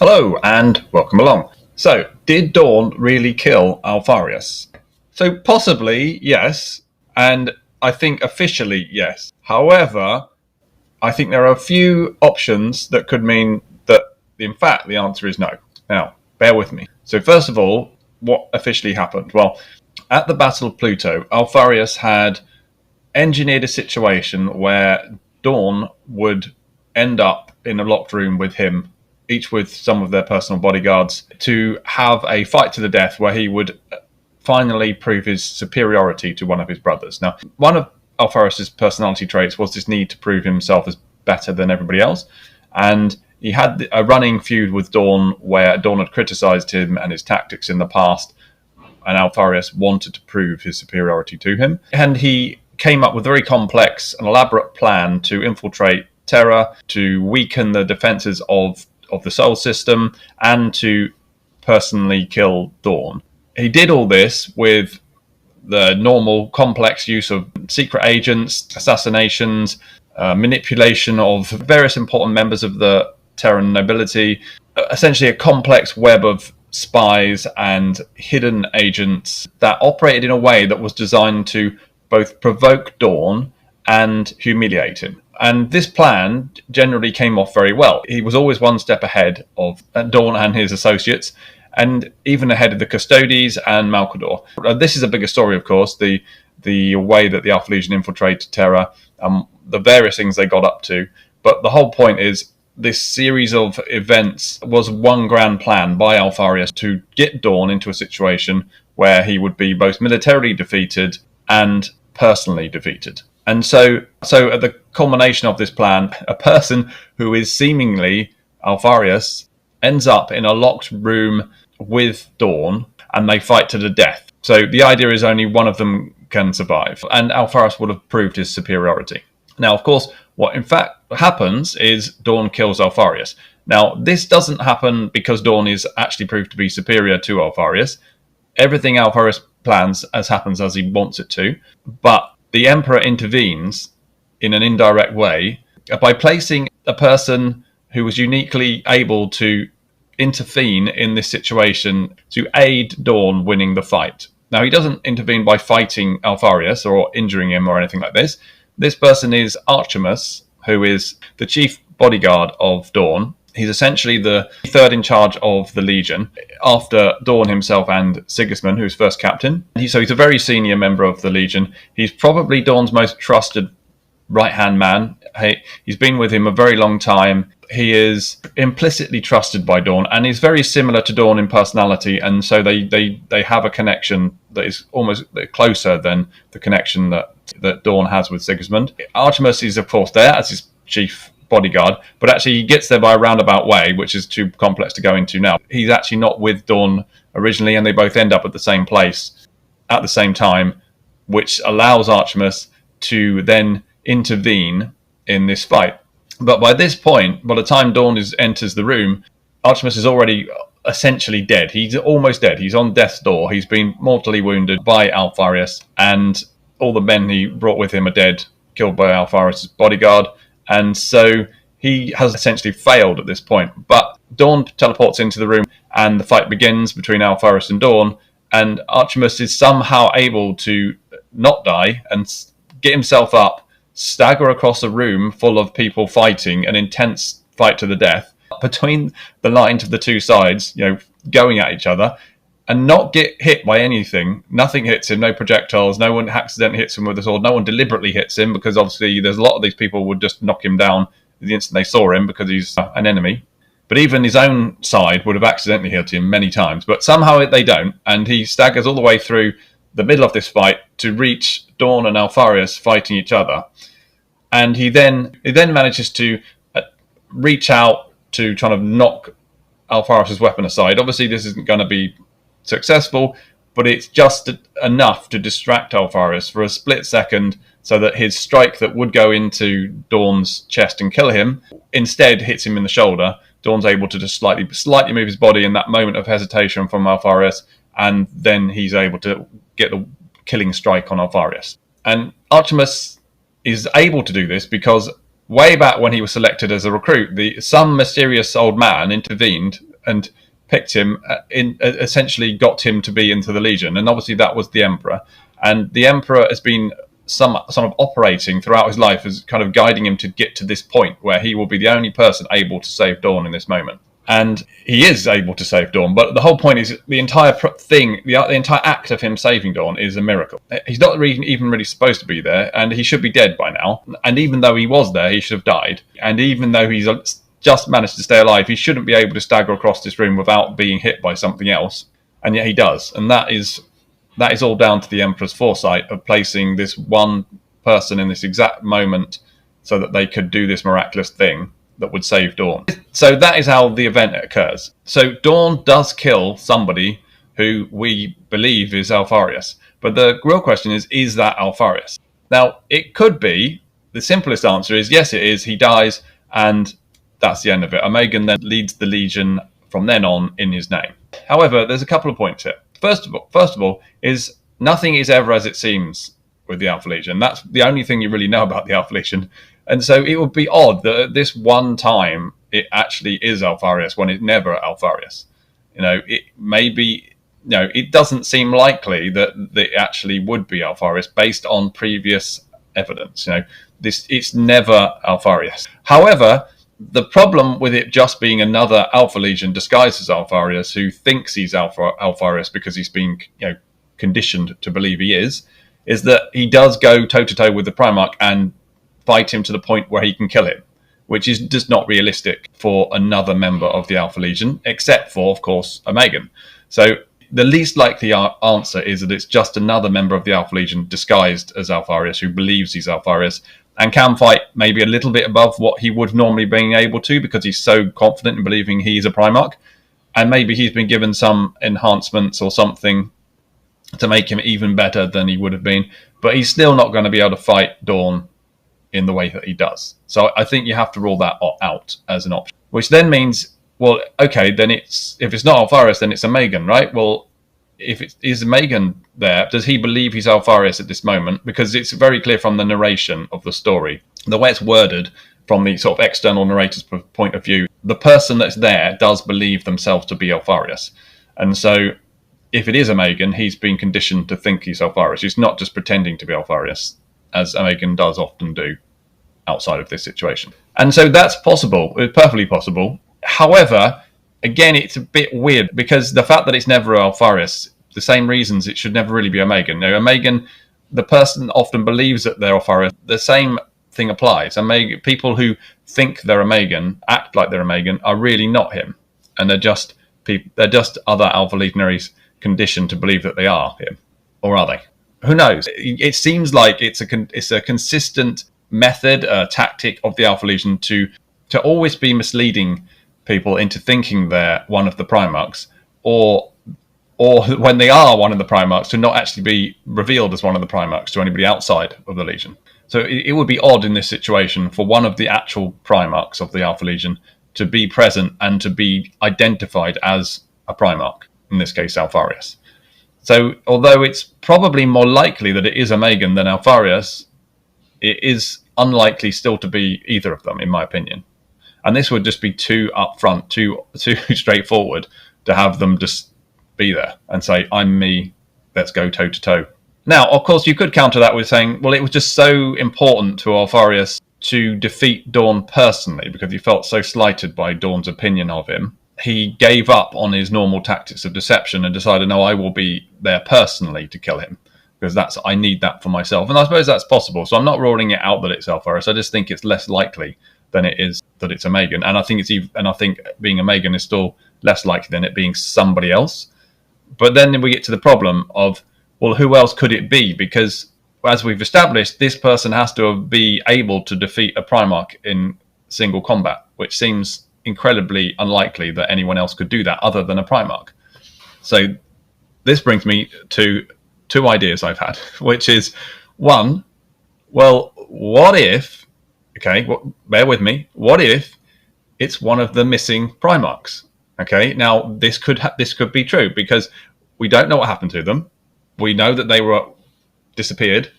Hello and welcome along. So, did Dorn really kill Alpharius? So, possibly, yes, and I think officially, yes. However, I think there are a few options that could mean that, in fact, the answer is no. Now, bear with me. So, first of all, what officially happened? Well, at the Battle of Pluto, Alpharius had engineered a situation where Dorn would end up in a locked room with him, each with some of their personal bodyguards, to have a fight to the death where he would finally prove his superiority to one of his brothers. Now, one of Alpharius' personality traits was this need to prove himself as better than everybody else, and he had a running feud with Dorn where Dorn had criticized him and his tactics in the past, and Alpharius wanted to prove his superiority to him. And he came up with a very complex and elaborate plan to infiltrate Terra, to weaken the defenses of the Sol system, and to personally kill Dorn. He did all this with the normal complex use of secret agents, assassinations, manipulation of various important members of the Terran nobility, essentially a complex web of spies and hidden agents that operated in a way that was designed to both provoke Dorn and humiliate him. And this plan generally came off very well. He was always one step ahead of Dorn and his associates, and even ahead of the Custodes and Malcador. This is a bigger story, of course, the way that the Alpha Legion infiltrated Terra, the various things they got up to. But the whole point is this series of events was one grand plan by Alpharius to get Dorn into a situation where he would be both militarily defeated and personally defeated. And so at the culmination of this plan, a person who is seemingly Alpharius ends up in a locked room with Dorn, and they fight to the death. So the idea is only one of them can survive, and Alpharius would have proved his superiority. Now, of course, what in fact happens is Dorn kills Alpharius. Now, this doesn't happen because Dorn is actually proved to be superior to Alpharius. Everything Alpharius plans happens as he wants it to, but the Emperor intervenes in an indirect way by placing a person who was uniquely able to intervene in this situation to aid Dorn winning the fight. Now, he doesn't intervene by fighting Alpharius or injuring him or anything like this. This person is Archimus, who is the chief bodyguard of Dorn. He's essentially the third in charge of the Legion, after Dorn himself and Sigismund, who's first captain. So he's a very senior member of the Legion. He's probably Dorn's most trusted right-hand man. He's been with him a very long time. He is implicitly trusted by Dorn, and is very similar to Dorn in personality, and so they have a connection that is almost closer than the connection that Dorn has with Sigismund. Archimus is, of course, there as his chief bodyguard, but actually he gets there by a roundabout way, which is too complex to go into now. He's actually not with Dorn originally, and they both end up at the same place at the same time, which allows Archimus to then intervene in this fight. But by this point, by the time Dorn enters the room, Archimus is already essentially dead. He's almost dead. He's on death's door. He's been mortally wounded by Alpharius, and all the men he brought with him are dead, killed by Alpharius' bodyguard. And so he has essentially failed at this point. But Dorn teleports into the room, and the fight begins between Alpharius and Dorn, and Archimus is somehow able to not die and get himself up, stagger across a room full of people fighting an intense fight to the death between the lines of the two sides, going at each other, and not get hit by anything. Nothing hits him, no projectiles, no one accidentally hits him with a sword, no one deliberately hits him, because obviously there's a lot of these people would just knock him down the instant they saw him because he's an enemy. But even his own side would have accidentally hit him many times, but somehow they don't, and he staggers all the way through the middle of this fight to reach Dorn and Alpharius fighting each other. And he then manages to reach out to try to knock Alpharius' weapon aside. Obviously, this isn't going to be successful, but it's just enough to distract Alpharius for a split second, so that his strike that would go into Dorn's chest and kill him instead hits him in the shoulder. Dorn's able to just slightly move his body in that moment of hesitation from Alpharius, and then he's able to get the killing strike on Alpharius. And Archimus is able to do this because way back when he was selected as a recruit, some mysterious old man intervened and picked him, essentially got him to be into the Legion. And obviously that was the Emperor. And the Emperor has been some sort of operating throughout his life as kind of guiding him to get to this point where he will be the only person able to save Dorn in this moment. And he is able to save Dorn, but the whole point is the entire thing, the entire act of him saving Dorn is a miracle. He's not even really supposed to be there, and he should be dead by now. And even though he was there, he should have died. And even though he's just managed to stay alive, he shouldn't be able to stagger across this room without being hit by something else. And yet he does. And that is all down to the Emperor's foresight of placing this one person in this exact moment so that they could do this miraculous thing that would save Dorn. So that is how the event occurs. So Dorn does kill somebody who we believe is Alpharius. But the real question is that Alpharius? Now, it could be, the simplest answer is yes, it is. He dies, and that's the end of it. Omegan then leads the Legion from then on in his name. However, there's a couple of points here. First of all, is nothing is ever as it seems with the Alpha Legion. That's the only thing you really know about the Alpha Legion. And so it would be odd that at this one time it actually is Alpharius when it's never Alpharius. It doesn't seem likely that it actually would be Alpharius based on previous evidence. It's never Alpharius. However, the problem with it just being another Alpha Legion disguised as Alpharius who thinks he's Alpharius because he's been conditioned to believe he is that he does go toe-to-toe with the Primarch and fight him to the point where he can kill him, which is just not realistic for another member of the Alpha Legion, except for, of course, Omegan. So the least likely answer is that it's just another member of the Alpha Legion disguised as Alpharius who believes he's Alpharius and can fight maybe a little bit above what he would normally be able to because he's so confident in believing he's a Primarch. And maybe he's been given some enhancements or something to make him even better than he would have been. But he's still not going to be able to fight Dorn in the way that he does. So I think you have to rule that out as an option. Which then means, well, okay, then if it's not Alpharius, then it's Omegan, right? Well, if it is Omegan there, does he believe he's Alpharius at this moment? Because it's very clear from the narration of the story, the way it's worded from the sort of external narrator's point of view, the person that's there does believe themselves to be Alpharius. And so if it is Omegan, he's been conditioned to think he's Alpharius. He's not just pretending to be Alpharius, as Omegan does often do outside of this situation. And so that's possible. It's perfectly possible. However, again, it's a bit weird because the fact that it's never Alpharius, the same reasons it should never really be Omegan. Omegan, the person often believes that they're Alpharius. The same thing applies. People who think they're Omegan, act like they're Omegan, are really not him. And they're just other Alpha Legionaries conditioned to believe that they are him. Or are they? Who knows? It seems like it's a consistent method, tactic of the Alpha Legion to always be misleading people into thinking they're one of the Primarchs, or when they are one of the Primarchs, to not actually be revealed as one of the Primarchs to anybody outside of the Legion. So it would be odd in this situation for one of the actual Primarchs of the Alpha Legion to be present and to be identified as a Primarch, in this case Alpharius. So although it's probably more likely that it is Omegan than Alpharius, it is unlikely still to be either of them, in my opinion. And this would just be too upfront, too straightforward to have them just be there and say, I'm me, let's go toe-to-toe. Now, of course, you could counter that with saying, well, it was just so important to Alpharius to defeat Dorn personally because he felt so slighted by Dorn's opinion of him. He gave up on his normal tactics of deception and decided, no, I will be there personally to kill him because I need that for myself. And I suppose that's possible. So I'm not ruling it out that it's Alpharius. I just think it's less likely than it is that it's Omegan. And I think being Omegan is still less likely than it being somebody else. But then we get to the problem of, well, who else could it be? Because as we've established, this person has to be able to defeat a Primarch in single combat, which seems incredibly unlikely that anyone else could do that other than a Primarch. So this brings me to two ideas I've had, which is one, well, what if, okay, bear with me, what if it's one of the missing Primarchs? Okay, now this could be true because we don't know what happened to them. We know that they were disappeared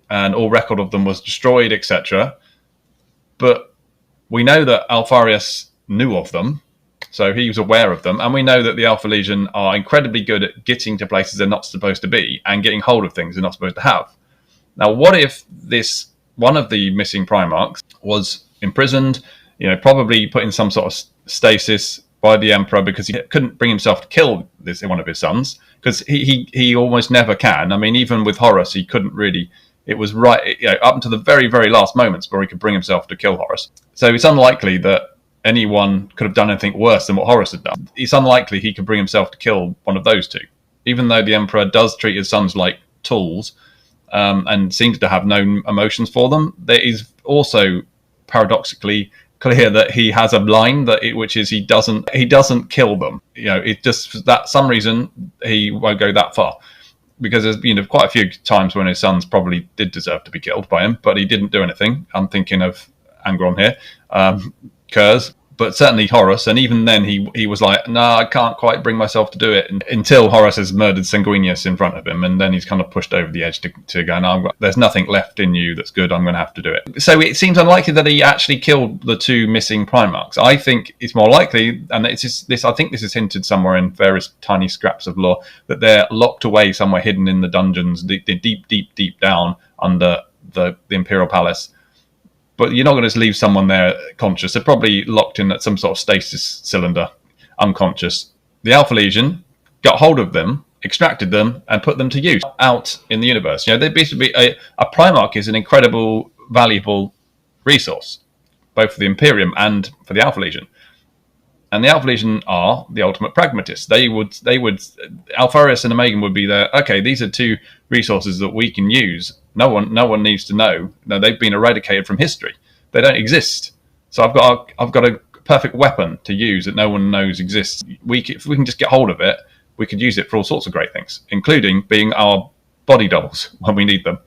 and all record of them was destroyed, etc. But we know that Alpharius knew of them. So he was aware of them. And we know that the Alpha Legion are incredibly good at getting to places they're not supposed to be and getting hold of things they're not supposed to have. Now, what if this one of the missing Primarchs was imprisoned, probably put in some sort of stasis by the Emperor because he couldn't bring himself to kill one of his sons, because he almost never can. I mean, even with Horus, he couldn't really. It was right up until the very, very last moments where he could bring himself to kill Horus. So it's unlikely that anyone could have done anything worse than what Horus had done. It's unlikely he could bring himself to kill one of those two, even though the Emperor does treat his sons like tools. And seems to have no emotions for them. There is also paradoxically clear that he has a line which is he doesn't kill them. It just that some reason he won't go that far, because there's quite a few times when his sons probably did deserve to be killed by him, but he didn't do anything. I'm thinking of Angron here, Kurz. But certainly Horus, and even then he was like, no, I can't quite bring myself to do it, until Horus has murdered Sanguinius in front of him, and then he's kind of pushed over the edge to go, no, there's nothing left in you that's good, I'm going to have to do it. So it seems unlikely that he actually killed the two missing Primarchs. I think it's more likely, and I think this is hinted somewhere in various tiny scraps of lore, that they're locked away somewhere hidden in the dungeons, deep down under the Imperial Palace. But you're not going to just leave someone there conscious. They're probably locked in at some sort of stasis cylinder, unconscious. The Alpha Legion got hold of them, extracted them, and put them to use out in the universe. They basically a Primarch is an incredible, valuable resource, both for the Imperium and for the Alpha Legion. And the Alpha Legion are the ultimate pragmatists. They would Alpharius and Omegan would be there. Okay, these are two resources that we can use. No one needs to know. No, they've been eradicated from history. They don't exist. So I've got a perfect weapon to use that no one knows exists. If we can just get hold of it, we could use it for all sorts of great things, including being our body doubles when we need them.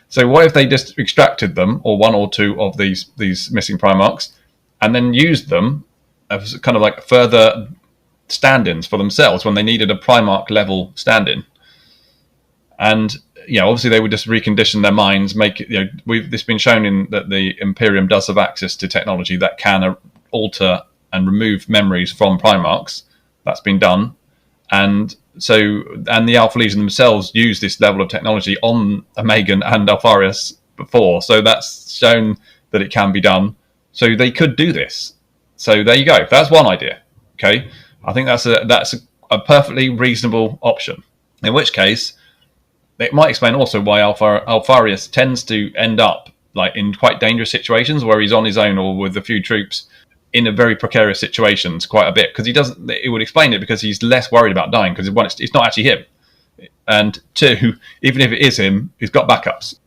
So what if they just extracted them, or one or two of these missing Primarchs, and then used them as kind of like further stand-ins for themselves when they needed a Primarch level stand-in? And obviously they would just recondition their minds, make it. It's been shown in that the Imperium does have access to technology that can alter and remove memories from Primarchs. That's been done, and the Alpha Legion themselves use this level of technology on Omegan and Alpharius before, so that's shown that it can be done. So they could do this. So there you go. That's one idea. Okay, I think that's a perfectly reasonable option. In which case, it might explain also why Alpharius tends to end up like in quite dangerous situations where he's on his own or with a few troops in a very precarious situations quite a bit, because it would explain it because he's less worried about dying, because one, it's not actually him, and two, even if it is him, he's got backups.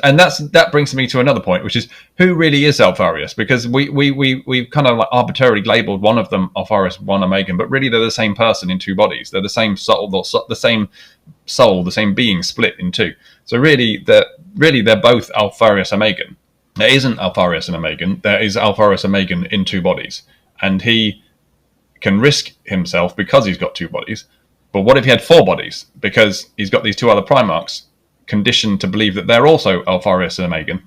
And that brings me to another point, which is who really is Alpharius? Because we've kind of like arbitrarily labelled one of them Alpharius, one Omegan, but really they're the same person in two bodies. They're the same soul, the same being split in two. So really they're both Alpharius Omegan. There isn't Alpharius and Omegan. There is Alpharius Omegan in two bodies, and he can risk himself because he's got two bodies. But what if he had four bodies? Because he's got these two other Primarchs conditioned to believe that they're also Alpharius and Omegan,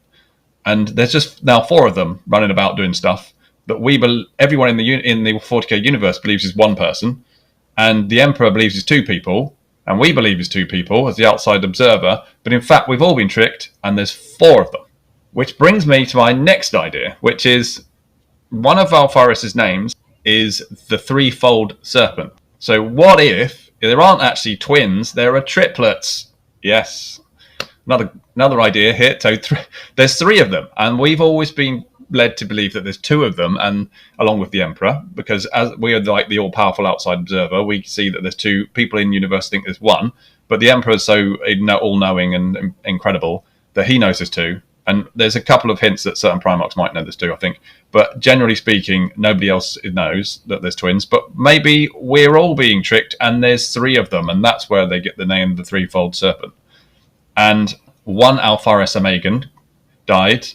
and there's just now four of them running about doing stuff that everyone in the 40k universe believes is one person, and the Emperor believes is two people, and we believe is two people as the outside observer, but in fact we've all been tricked, and there's four of them. Which brings me to my next idea, which is one of Alpharius's names is the threefold serpent. So what if there aren't actually twins, there are triplets? Yes. Another idea here. So there's three of them, and we've always been led to believe that there's two of them, and along with the Emperor, because as we are like the all-powerful outside observer, we see that there's two. People in the universe think there's one, but the Emperor is so all-knowing and incredible that he knows there's two. And there's a couple of hints that certain Primarchs might know there's two, I think. But generally speaking, nobody else knows that there's twins. But maybe we're all being tricked, and there's three of them, and that's where they get the name the threefold serpent. And one Alpharius Omegan died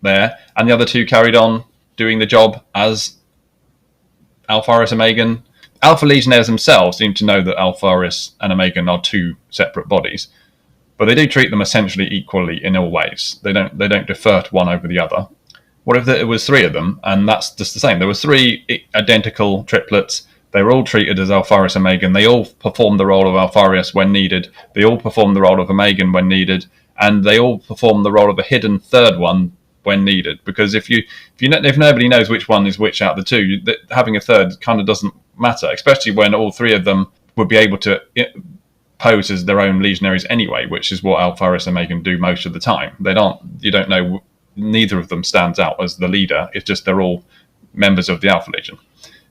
there, and the other two carried on doing the job as Alpharius Omegan. Alpha Legionnaires themselves seem to know that Alpharius and Omegan are two separate bodies, but they do treat them essentially equally in all ways. They don't defer to one over the other. What if there was three of them, and that's just the same? There were three identical triplets. They were all treated as Alpharius and Megan. They all performed the role of Alpharius when needed. They all performed the role of a Megan when needed, and they all performed the role of a hidden third one when needed. Because if nobody knows which one is which out of the two, having a third kind of doesn't matter, especially when all three of them would be able to pose as their own legionaries anyway, which is what Alpharius and Megan do most of the time. You don't know. Neither of them stands out as the leader. It's just they're all members of the Alpha Legion.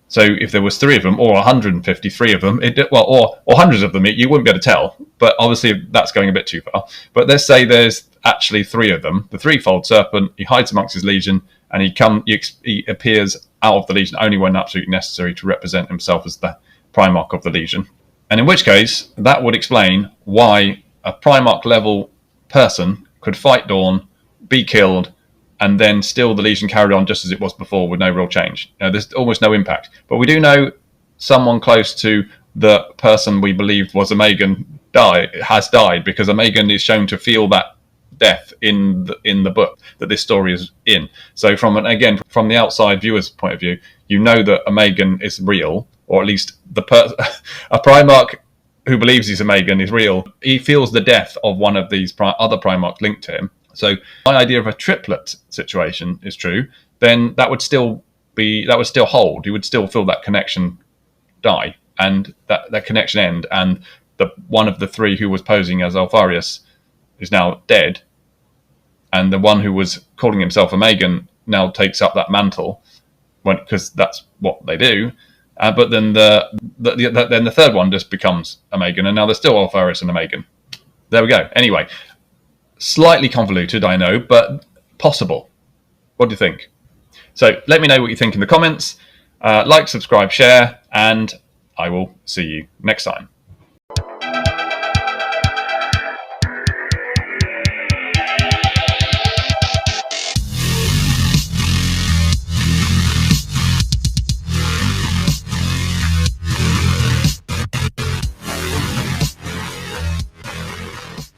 So if there was three of them, or 153 of them, or hundreds of them, you wouldn't be able to tell. But obviously that's going a bit too far. But let's say there's actually three of them. The threefold serpent, he hides amongst his legion, and he appears out of the legion only when absolutely necessary to represent himself as the Primarch of the legion. And in which case, that would explain why a Primarch level person could fight Dorn, be killed, and then still the Legion carried on just as it was before with no real change. There's almost no impact. But we do know someone close to the person we believed was a Megan has died, because a Megan is shown to feel that death in the book that this story is in. So from the outside viewer's point of view, you know that a Megan is real, or at least a Primarch who believes he's a Megan is real. He feels the death of one of these other Primarchs linked to him. So my idea of a triplet situation is true, then that would still hold. You would still feel that connection die and that connection end, and the one of the three who was posing as Alpharius is now dead, and the one who was calling himself a Megan now takes up that mantle, because that's what they do. But then the third one just becomes a Megan, and now there's still Alpharius and a Megan. There we go. Anyway. Slightly convoluted, I know, but possible. What do you think? So let me know what you think in the comments. Like, subscribe, share, and I will see you next time.